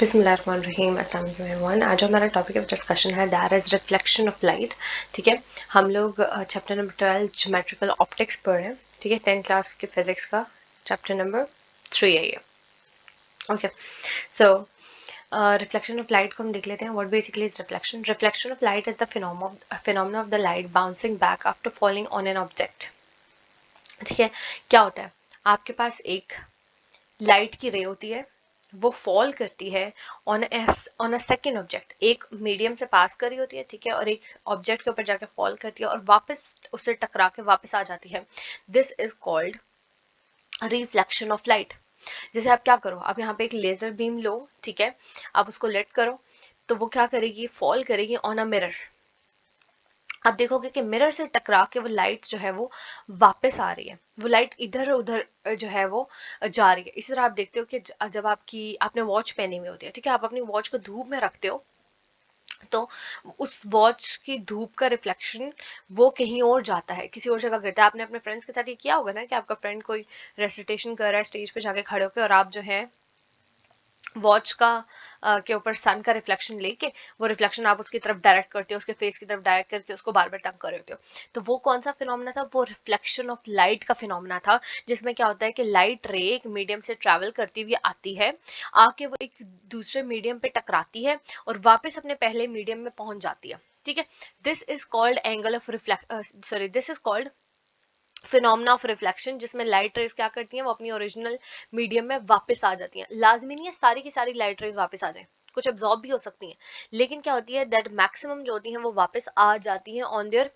बिस्मिल्लाहिर्रहमानिर्रहीम, अस्सलाम वालेकुम एवरीवन। आज हमारा टॉपिक ऑफ डिस्कशन है that is reflection of light. ठीक है, हम लोग चैप्टर नंबर 12 ज्योमेट्रिकल ऑप्टिक्स पढ़ रहे हैं। ठीक है, 10th क्लास के फिजिक्स का चैप्टर नंबर 3 है ये। Okay, so reflection of light को हम देख लेते हैं। What basically is reflection? Reflection of light is the phenomena of the light bouncing back after falling on an object. ठीक है, क्या होता है, आपके पास एक लाइट की रे होती है, वो फॉल करती है ऑन अ सेकेंड ऑब्जेक्ट, एक मीडियम से पास कर रही होती है, ठीक है, और एक ऑब्जेक्ट के ऊपर जाके फॉल करती है और वापस उससे टकरा के वापस आ जाती है। This is called reflection of light. जैसे आप क्या करो, आप यहाँ पे एक लेजर बीम लो, ठीक है, आप उसको लेट करो, तो वो क्या करेगी, फॉल करेगी ऑन अ मिरर। आप देखोगे कि मिरर से टकरा के वो लाइट जो है वो वापस आ रही है, वो लाइट इधर उधर जो है वो जा रही है। इसी तरह आप देखते हो कि जब आपने वॉच पहनी हुई होती है, ठीक है, आप अपनी वॉच को धूप में रखते हो, तो उस वॉच की धूप का रिफ्लेक्शन वो कहीं और जाता है, किसी और जगह गिरता है। आपने अपने फ्रेंड्स के साथ ये किया होगा ना कि आपका फ्रेंड कोई रेसिटेशन कर रहा है स्टेज पे जाके खड़े होकर, और आप जो है वॉच का के ऊपर सन का रिफ्लेक्शन लेके वो रिफ्लेक्शन आप उसकी तरफ डायरेक्ट करते हो, उसके फेस की तरफ डायरेक्ट करके उसको बार बार टंग कर रहे होते हो। तो वो कौन सा फिनोमेना था? वो रिफ्लेक्शन ऑफ लाइट का फिनोमेना था, जिसमें क्या होता है कि लाइट रे एक मीडियम से ट्रैवल करती हुई आती है, आके वो एक दूसरे मीडियम पे टकराती है और वापस अपने पहले मीडियम में पहुंच जाती है। ठीक है, this is called angle of this is called phenomena of reflection, जिसमें लाइट रेज क्या करती हैं, वो अपनी ओरिजिनल मीडियम में वापस आ जाती हैं। लाजमी नहीं है सारी की सारी लाइट रेज वापस आ जाए, कुछ एब्जॉर्ब भी हो सकती हैं, लेकिन क्या होती है दैट मैक्सिमम जो होती हैं वो वापस आ जाती हैं ऑन देयर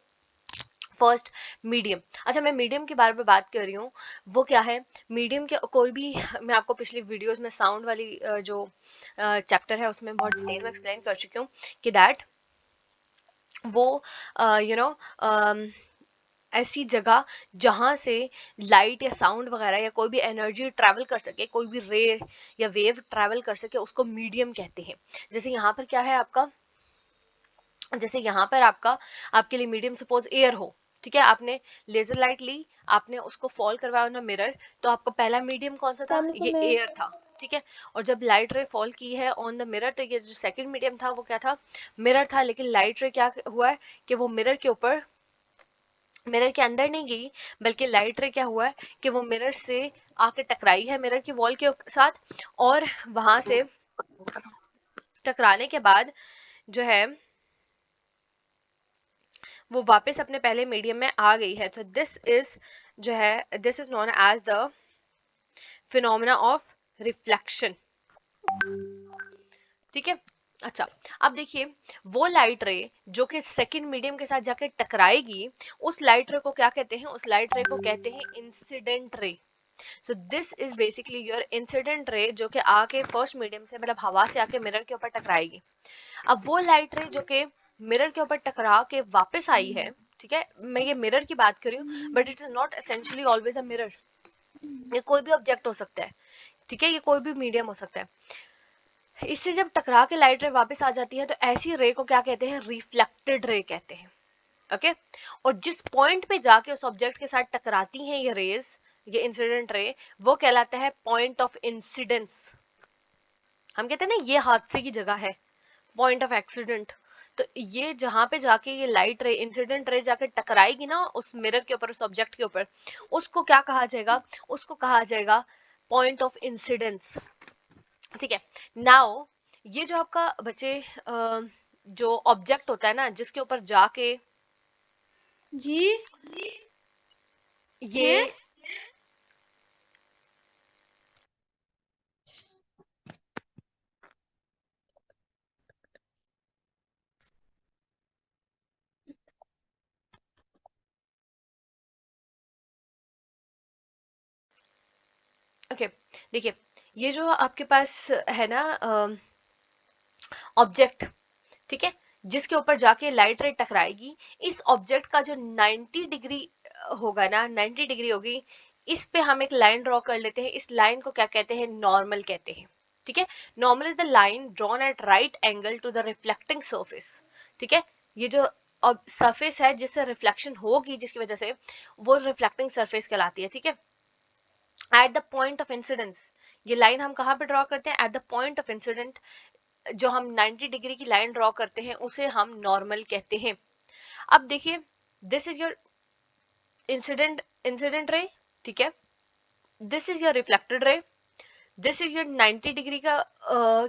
फर्स्ट मीडियम। अच्छा, मैं मीडियम के बारे में बात कर रही हूँ, वो क्या है मीडियम के कोई भी, मैं आपको पिछली वीडियोस में साउंड वाली जो चैप्टर है उसमें बहुत डिटेल में एक्सप्लेन कर चुकी हूँ कि दैट वो यू नो ऐसी जगह जहां से लाइट या साउंड वगैरह या कोई भी एनर्जी ट्रैवल कर सके, कोई भी रे या वेव ट्रैवल कर सके, उसको मीडियम कहते हैं। जैसे यहाँ पर क्या है आपका, जैसे यहाँ पर आपके लिए मीडियम सपोज एयर हो, ठीक है, आपने लेजर लाइट ली, आपने उसको फॉल करवाया ना मिरर, तो आपका पहला मीडियम कौन सा था? ये एयर था। ठीक है, और जब लाइट रे फॉल की है ऑन द मिरर, तो ये जो सेकंड मीडियम था वो क्या था? मिरर था। लेकिन लाइट रे क्या हुआ है कि वो मिरर के ऊपर, मिरर के अंदर नहीं गई, बल्कि लाइट रे क्या हुआ है कि वो मिरर से आके टकराई है मिरर की वॉल के साथ, और वहां से टकराने के बाद जो है वो वापस अपने पहले मीडियम में आ गई है। तो this is known as the phenomena of reflection. ठीक है, अच्छा, अब देखिए, वो लाइट रे जो कि सेकंड मीडियम के साथ जाके टकराएगी, उस लाइट रे को क्या कहते हैं? उस लाइट रे को कहते हैं incident ray. So this is basically your incident ray, जो कि आके फर्स्ट मीडियम से, मतलब हवा से आके मिरर के ऊपर टकराएगी। अब वो लाइट रे जो कि मिरर के ऊपर टकरा के वापस आई है, ठीक है, मैं ये मिरर की बात कर रही हूँ, but it is not essentially always a mirror. ये कोई भी ऑब्जेक्ट हो सकता है, ठीक है, ये कोई भी मीडियम हो सकता है। इससे जब टकरा के लाइट रे वापस आ जाती है, तो ऐसी रे को क्या कहते हैं? रिफ्लेक्टेड रे कहते हैं। ओके, और जिस पॉइंट पे जाके उस ऑब्जेक्ट के साथ टकराती हैं ये रेज, ये इंसिडेंट रे, वो कहलाता है पॉइंट ऑफ इंसिडेंस। हम कहते हैं ना ये हादसे की जगह है, पॉइंट ऑफ एक्सीडेंट। तो ये जहां पे जाके ये लाइट रे, इंसिडेंट रे जाके टकराएगी ना उस मिरर के ऊपर, उस ऑब्जेक्ट के ऊपर, उसको क्या कहा जाएगा? उसको कहा जाएगा पॉइंट ऑफ इंसिडेंस। ठीक है, नाउ ये जो आपका बच्चे जो ऑब्जेक्ट होता है ना, जिसके ऊपर जाके जी ये हैं? ओके, देखिए, ये जो आपके पास है ना ऑब्जेक्ट, ठीक है, जिसके ऊपर जाके लाइट रे टकराएगी, इस ऑब्जेक्ट का जो 90 डिग्री होगा ना, 90 डिग्री होगी, इस पे हम एक लाइन ड्रॉ कर लेते हैं। इस लाइन को क्या कहते हैं? नॉर्मल कहते हैं। ठीक है, normal is the line drawn at right angle to the reflecting surface. ठीक है, ये जो सरफेस है जिससे रिफ्लेक्शन होगी, जिसकी वजह से, वो रिफ्लेक्टिंग सरफेस कहलाती है। ठीक है, at the point of incidence, ये लाइन हम कहाँ पे ड्रॉ करते हैं? At the point of incident. जो हम 90 डिग्री की लाइन ड्रॉ करते हैं उसे हम नॉर्मल कहते हैं। अब देखिए, this is your incident ray, ठीक है, this is your reflected ray, this is your 90 degree का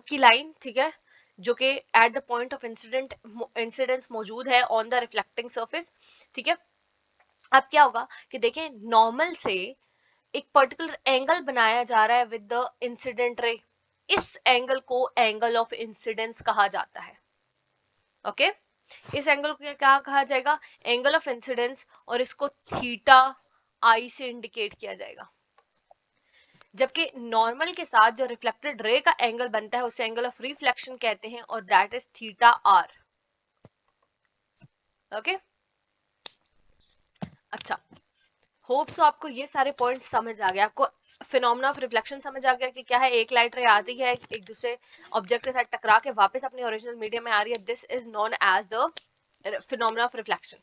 की लाइन, ठीक है, जो कि at the point of incidence मौजूद है ऑन द रिफ्लेक्टिंग सरफेस, ठीक है। अब क्या होगा कि देखें, नॉर्मल से एक पर्टिकुलर एंगल बनाया जा रहा है विद द इंसिडेंट रे, इस एंगल को एंगल ऑफ इंसिडेंस कहा जाता है। ओके, इस एंगल को क्या कहा जाएगा? एंगल ऑफ इंसिडेंस, और इसको थीटा आई से इंडिकेट किया जाएगा। जबकि नॉर्मल के साथ जो रिफ्लेक्टेड रे का एंगल बनता है उसे एंगल ऑफ रिफ्लेक्शन कहते हैं, और that is theta r. Okay, अच्छा, होप सो आपको ये सारे पॉइंट समझ आ गए, आपको फिनोमेना ऑफ रिफ्लेक्शन समझ आ गया कि क्या है। एक लाइट रे आती है, एक दूसरे ऑब्जेक्ट के साथ टकरा के वापस अपने ओरिजिनल मीडियम में आ रही है, this is known as the phenomena of reflection,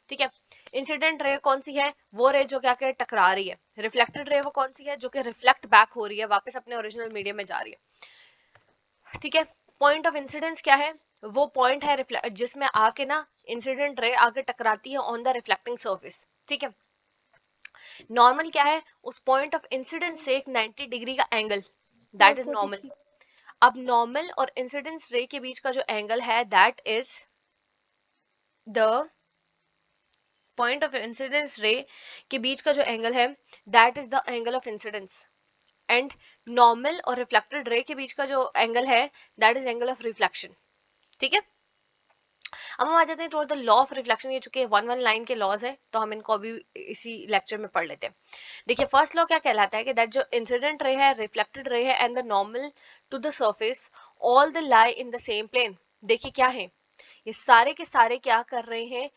ठीक है। इंसिडेंट रे कौन सी है? वो रे जो क्या क्या टकरा रही है। रिफ्लेक्टेड रे वो कौन सी है? जो कि रिफ्लेक्ट बैक हो रही है, वापस अपने ओरिजिनल मीडियम में जा रही है, ठीक है। पॉइंट ऑफ इंसिडेंस क्या है? वो पॉइंट है जिसमें आके ना इंसिडेंट रे आके टकराती है ऑन द रिफ्लेक्टिंग सर्फेस, ठीक है। नॉर्मल क्या है? उस पॉइंट ऑफ इंसिडेंस से एक 90 डिग्री का एंगल, दैट इज नॉर्मल। अब नॉर्मल और इंसिडेंस रे के बीच का जो एंगल है, that is the point of incidence रे के बीच का जो एंगल है, that is the angle of incidence. And normal और रिफ्लेक्टेड रे के बीच का जो एंगल है, that is angle of reflection, ठीक है। अब हम आ जाते हैं toward the law of reflection. ये चूंकि 1 के लॉज है, तो हम इनको अभी इसी लेक्चर में पढ़ लेते हैं। देखिए, फर्स्ट लॉ क्या कहलाता है कि दैट जो इंसिडेंट रे है, रिफ्लेक्टेड रे है, and the normal to the surface all the lie in the same plane. देखिए क्या है, ये सारे के सारे क्या कर रहे हैं?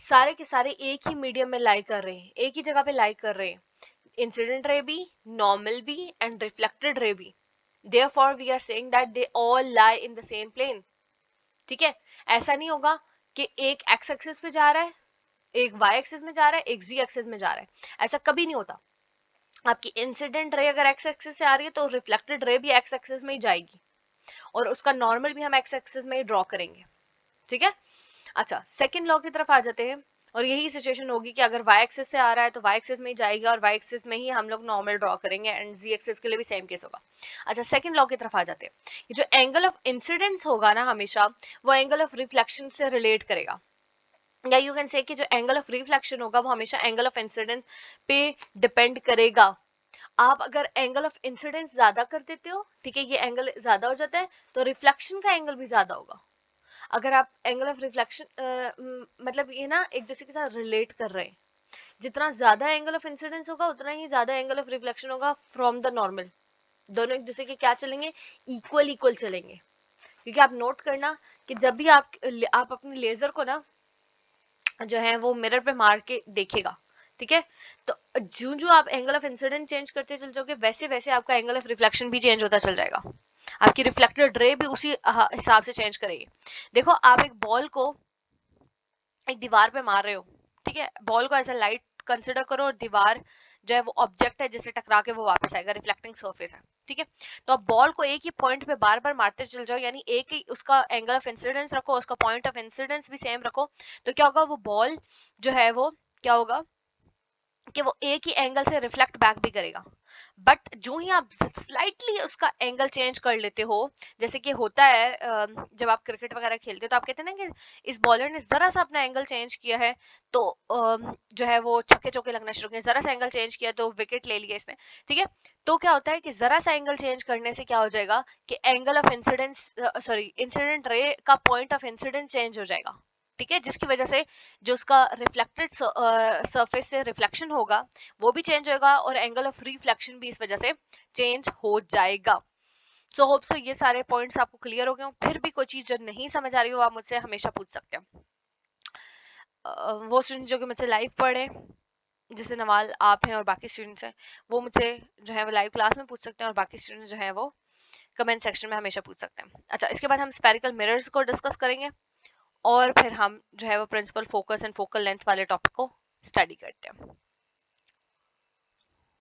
सारे के सारे एक ही मीडियम में लाई कर रहे हैं, एक ही जगह पे लाई कर रहे हैं। इंसिडेंट रे भी, नॉर्मल भी, एंड रिफ्लेक्टेड रे भी। Therefore we are saying that they all lie in the same plane, ठीक है। ऐसा नहीं होगा कि एक एक्स एक्सिस पे जा रहा है, एक वाई एक्सिस में जा रहा है, एक जी एक्सिस में जा रहा है, ऐसा कभी नहीं होता। आपकी इंसिडेंट रे अगर एक्स एक्सिस से आ रही है तो रिफ्लेक्टेड रे भी एक्स एक्सिस में ही जाएगी, और उसका नॉर्मल भी हम एक्स एक्सिस में ही ड्रॉ करेंगे, ठीक है। अच्छा, सेकंड लॉ की तरफ आ जाते हैं, और यही सिचुएशन होगी कि अगर वाई एक्सिस से आ रहा है तो वाई एक्सिस में ही जाएगा, और वाई एक्सिस में ही हम लोग नॉर्मल ड्रॉ करेंगे, एंड जी एक्सिस के लिए भी सेम केस होगा। अच्छा, सेकंड लॉ की तरफ आ जाते हैं। ये जो एंगल ऑफ इंसिडेंस होगा ना, हमेशा वो एंगल ऑफ रिफ्लेक्शन से रिलेट करेगा, या यू कैन से कि जो एंगल ऑफ रिफ्लेक्शन होगा वो हमेशा एंगल ऑफ इंसिडेंस पे डिपेंड करेगा। आप अगर एंगल ऑफ इंसिडेंस ज्यादा कर देते हो, ठीक है, ये एंगल ज्यादा हो जाता है, तो रिफ्लेक्शन का एंगल भी ज्यादा होगा। अगर आप एंगल ऑफ रिफ्लेक्शन मतलब ये ना एक दूसरे के साथ रिलेट कर रहे हैं, जितना ज्यादा एंगल ऑफ इंसिडेंस होगा उतना ही ज्यादा एंगल ऑफ रिफ्लेक्शन होगा फ्रॉम द नॉर्मल। दोनों एक दूसरे के क्या चलेंगे? इक्वल इक्वल चलेंगे। क्योंकि आप नोट करना कि जब भी आप अपने लेजर को ना जो है वो मिरर पे मार के देखेगा, ठीक है, तो जो जो आप एंगल ऑफ इंसिडेंस चेंज करते चल जाओगे, वैसे वैसे आपका एंगल ऑफ रिफ्लेक्शन भी चेंज होता चल जाएगा। आपकी रिफ्लेक्टेड रे भी उसी हिसाब से चेंज करेगी। देखो, आप एक बॉल को एक दीवार पे मार रहे हो, ठीक है, बॉल को ऐसा लाइट कंसिडर करो, और दीवार जो है वो ऑब्जेक्ट है जिससे टकरा के वो वापस आएगा, रिफ्लेक्टिंग सरफेस है, ठीक है। तो आप बॉल को एक ही पॉइंट पे बार बार मारते चल जाओ, यानी एक ही उसका एंगल ऑफ इंसिडेंस रखो, उसका पॉइंट ऑफ इंसिडेंस भी सेम रखो, तो क्या होगा? वो बॉल जो है वो क्या होगा कि वो एक ही एंगल से रिफ्लेक्ट बैक भी करेगा। बट जो ही आप स्लाइटली उसका एंगल चेंज कर लेते हो, जैसे कि होता है जब आप क्रिकेट वगैरह खेलते हो, तो आप कहते हैं ना कि इस बॉलर ने जरा सा अपना एंगल चेंज किया है तो जो है वो छक्के चौके लगना शुरू किए, जरा सा एंगल चेंज किया तो विकेट ले लिया इसने, ठीक है। तो क्या होता है कि जरा सा एंगल चेंज करने से क्या हो जाएगा कि angle of incidence sorry incident ray का पॉइंट ऑफ इंसिडेंस चेंज हो जाएगा, ठीक है, जिसकी वजह से जो उसका रिफ्लेक्टेड सरफेस से रिफ्लेक्शन होगा वो भी चेंज होगा, और एंगल ऑफ रिफ्लेक्शन भी इस वजह से चेंज हो जाएगा। सो होप सो ये सारे पॉइंट्स आपको क्लियर हो गए हो। फिर भी कोई चीज जो नहीं समझ आ रही हो, आप मुझसे हमेशा पूछ सकते हैं। वो स्टूडेंट जो कि मुझसे लाइव पढ़े, जैसे नवाल आप हैं और बाकी स्टूडेंट्स हैं, वो मुझसे जो है वो लाइव क्लास में पूछ सकते हैं, और बाकी स्टूडेंट्स जो है वो कमेंट सेक्शन में हमेशा पूछ सकते हैं। अच्छा, इसके बाद हम स्फेरिकल मिरर्स को डिस्कस करेंगे, और फिर हम जो है वो principal focus and focal length वाले टॉपिक को स्टडी करते हैं।